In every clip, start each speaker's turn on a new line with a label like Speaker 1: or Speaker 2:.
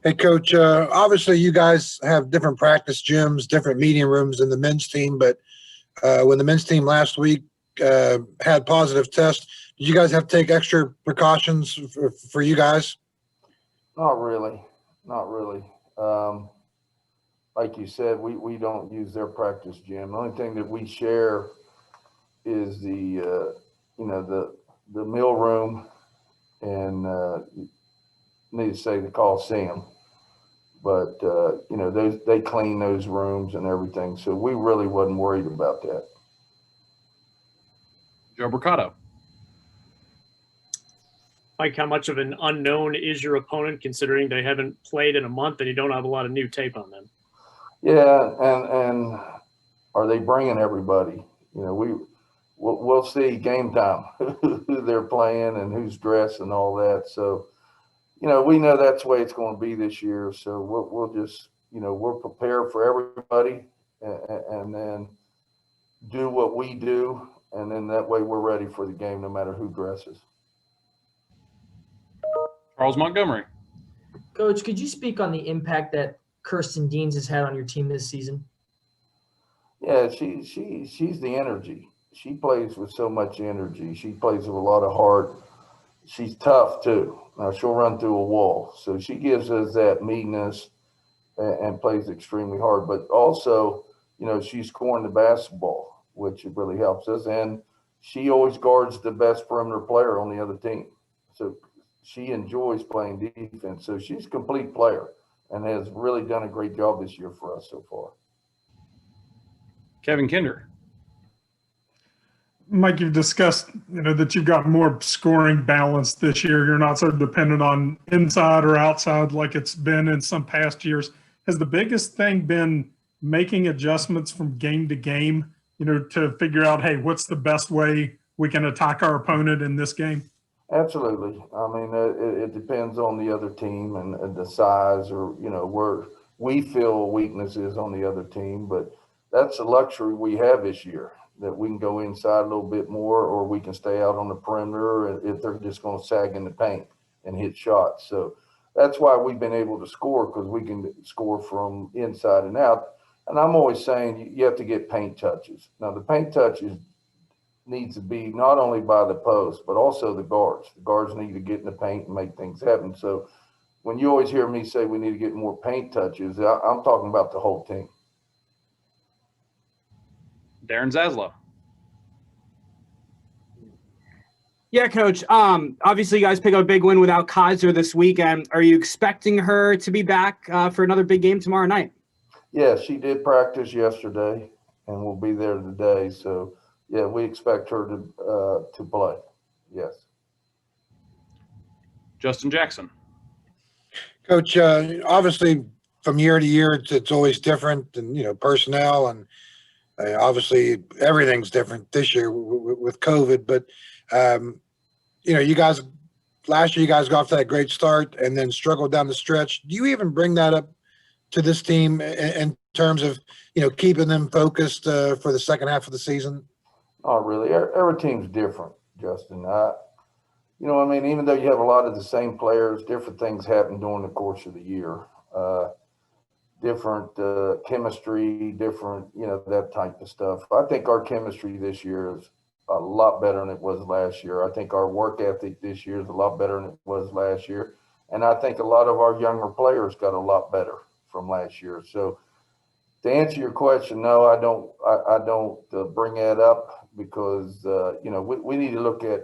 Speaker 1: Hey, Coach, obviously you guys have different practice gyms, different meeting rooms than the men's team, but when the men's team last week had positive tests, did you guys have to take extra precautions for you guys?
Speaker 2: Not really, not really. Um, like you said, we don't use their practice gym. The only thing that we share is the meal room and need to say the Coliseum. But those they clean those rooms and everything, so we really wasn't worried about that.
Speaker 3: Joe Mercado.
Speaker 4: Mike, how much of an unknown is your opponent, considering they haven't played in a month and you don't have a lot of new tape on them?
Speaker 2: Yeah, and are they bringing everybody? We'll see game time who they're playing and who's dressed and all that. So we know that's the way it's going to be this year. So we'll just we're prepared for everybody, and then do what we do, and then that way we're ready for the game no matter who dresses.
Speaker 3: Charles Montgomery.
Speaker 5: Coach, could you speak on the impact that Kirsten Deans has had on your team this season?
Speaker 2: Yeah, she's the energy. She plays with so much energy. She plays with a lot of heart. She's tough too. Now she'll run through a wall. So she gives us that meanness and plays extremely hard. But also, she's scoring the basketball, which really helps us. And she always guards the best perimeter player on the other team. So she enjoys playing defense. So she's a complete player and has really done a great job this year for us so far.
Speaker 3: Kevin Kinder.
Speaker 6: Mike, you've discussed, that you've got more scoring balance this year. You're not so dependent on inside or outside like it's been in some past years. Has the biggest thing been making adjustments from game to game, to figure out, hey, what's the best way we can attack our opponent in this game?
Speaker 2: Absolutely. I mean, it depends on the other team and the size or, where we feel weakness is on the other team. But that's a luxury we have this year, that we can go inside a little bit more, or we can stay out on the perimeter if they're just going to sag in the paint and hit shots. So that's why we've been able to score, because we can score from inside and out. And I'm always saying you have to get paint touches. Now, the paint touches needs to be not only by the post, but also the guards. The guards need to get in the paint and make things happen. So when you always hear me say we need to get more paint touches, I'm talking about the whole team.
Speaker 3: Darren Zaslow.
Speaker 7: Yeah, Coach. Obviously, you guys pick up a big win without Kaiser this weekend. Are you expecting her to be back for another big game tomorrow night?
Speaker 2: Yeah, she did practice yesterday and will be there today. So, yeah, we expect her to play. Yes.
Speaker 3: Justin Jackson.
Speaker 1: Coach, obviously from year to year, it's always different, and personnel, and obviously everything's different this year with COVID. But you guys last year, you guys got off to that great start and then struggled down the stretch. Do you even bring that up to this team in terms of keeping them focused for the second half of the season?
Speaker 2: Not really. Every team's different, Justin. Even though you have a lot of the same players, different things happen during the course of the year. Different chemistry, different, that type of stuff. I think our chemistry this year is a lot better than it was last year. I think our work ethic this year is a lot better than it was last year. And I think a lot of our younger players got a lot better from last year. So to answer your question, no, I don't bring that up because, we need to look at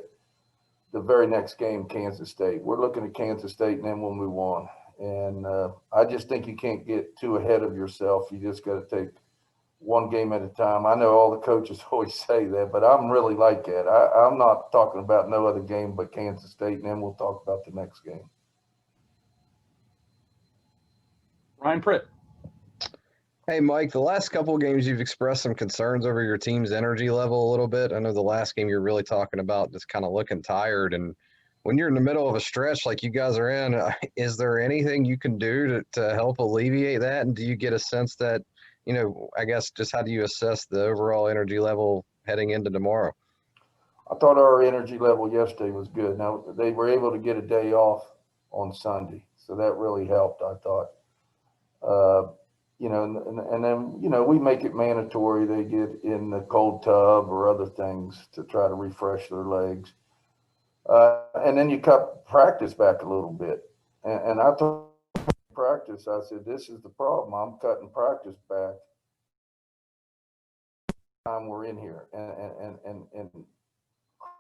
Speaker 2: the very next game, Kansas State. We're looking at Kansas State, and then we'll move on. And I just think you can't get too ahead of yourself. You just got to take one game at a time. I know all the coaches always say that, but I'm really like that. I'm not talking about no other game but Kansas State, and then we'll talk about the next game.
Speaker 3: Ryan Pritt.
Speaker 8: Hey, Mike, the last couple of games you've expressed some concerns over your team's energy level a little bit. I know the last game you're really talking about just kind of looking tired. And when you're in the middle of a stretch like you guys are in, is there anything you can do to help alleviate that? And do you get a sense that, I guess just how do you assess the overall energy level heading into tomorrow?
Speaker 2: I thought our energy level yesterday was good. Now, they were able to get a day off on Sunday. So that really helped, I thought. You know, and then, you know, we make it mandatory they get in the cold tub or other things to try to refresh their legs. And then you cut practice back a little bit. And I told practice, I said, this is the problem. I'm cutting practice back time we're in here and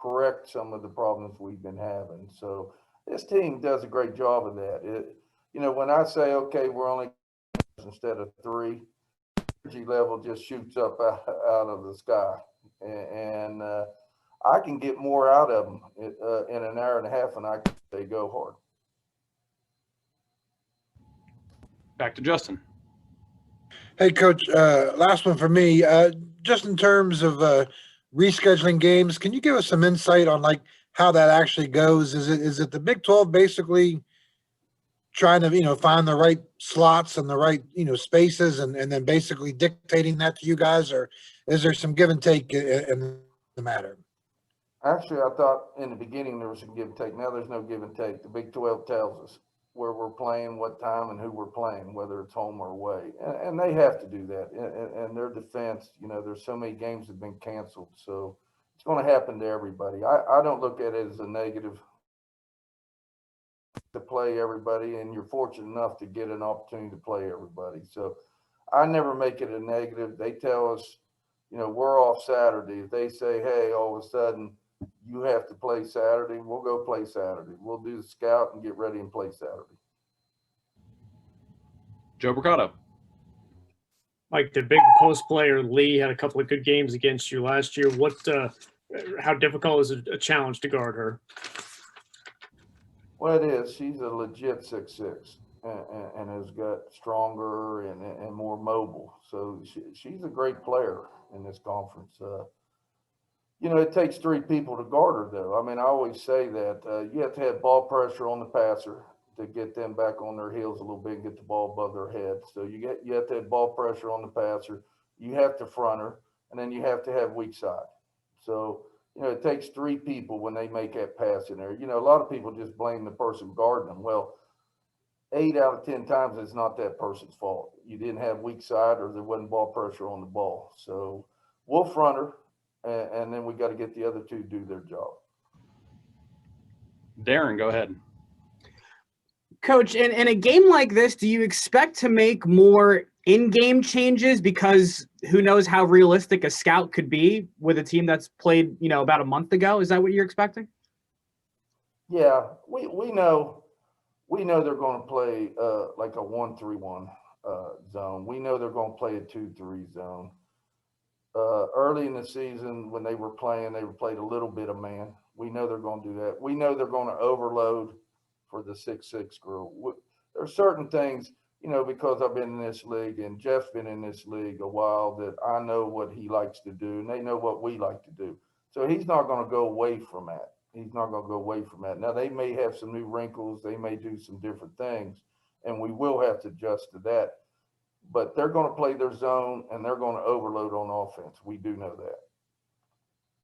Speaker 2: correct some of the problems we've been having. So this team does a great job of that. You know, when I say, okay, we're only instead of 3, energy level just shoots up out of the sky. And I can get more out of them in an hour and a half, and I can say go hard.
Speaker 3: Back to Justin.
Speaker 1: Hey, Coach, last one for me. Just in terms of rescheduling games, can you give us some insight on like how that actually goes? Is it the Big 12 basically trying to, you know, find the right slots and the right, you know, spaces and then basically dictating that to you guys, or is there some give and take in the matter?
Speaker 2: Actually, I thought in the beginning there was some give and take. Now there's no give and take. The Big 12 tells us where we're playing, what time, and who we're playing, whether it's home or away. And they have to do that. And their defense, you know, there's so many games that have been canceled. So it's going to happen to everybody. I don't look at it as a negative to play everybody, and you're fortunate enough to get an opportunity to play everybody. So I never make it a negative. They tell us, you know, we're off Saturday. If they say, hey, all of a sudden you have to play Saturday, we'll go play Saturday. We'll do the scout and get ready and play Saturday.
Speaker 3: Joe Mercado.
Speaker 4: Like the big post player Lee had a couple of good games against you last year. How difficult is it a challenge to guard her?
Speaker 2: Well, it is. She's a legit 6'6", and has got stronger and more mobile. So she's a great player in this conference. You know, it takes 3 people to guard her, though. I mean, I always say that you have to have ball pressure on the passer to get them back on their heels a little bit and get the ball above their head. So you have to have ball pressure on the passer. You have to front her, and then you have to have weak side. So, you know, it takes 3 people when they make that pass in there. You know, a lot of people just blame the person guarding them. Well, 8 out of 10 times it's not that person's fault. You didn't have weak side or there wasn't ball pressure on the ball. So we'll front her, and then we got to get the other 2 to do their job.
Speaker 3: Darren, go ahead.
Speaker 7: Coach, in a game like this, do you expect to make more in-game changes? Because who knows how realistic a scout could be with a team that's played, you know, about a month ago? Is that what you're expecting?
Speaker 2: Yeah, we know they're going to play like a 1-3-1 zone. We know they're going to play a 2-3 zone. Early in the season when they were played a little bit of man. We know they're going to do that. We know they're going to overload for the 6'6" girl. There are certain things, you know, because I've been in this league and Jeff's been in this league a while, that I know what he likes to do and they know what we like to do. So he's not going to go away from that. He's not going to go away from that. Now, they may have some new wrinkles. They may do some different things, and we will have to adjust to that. But they're going to play their zone, and they're going to overload on offense. We do know that.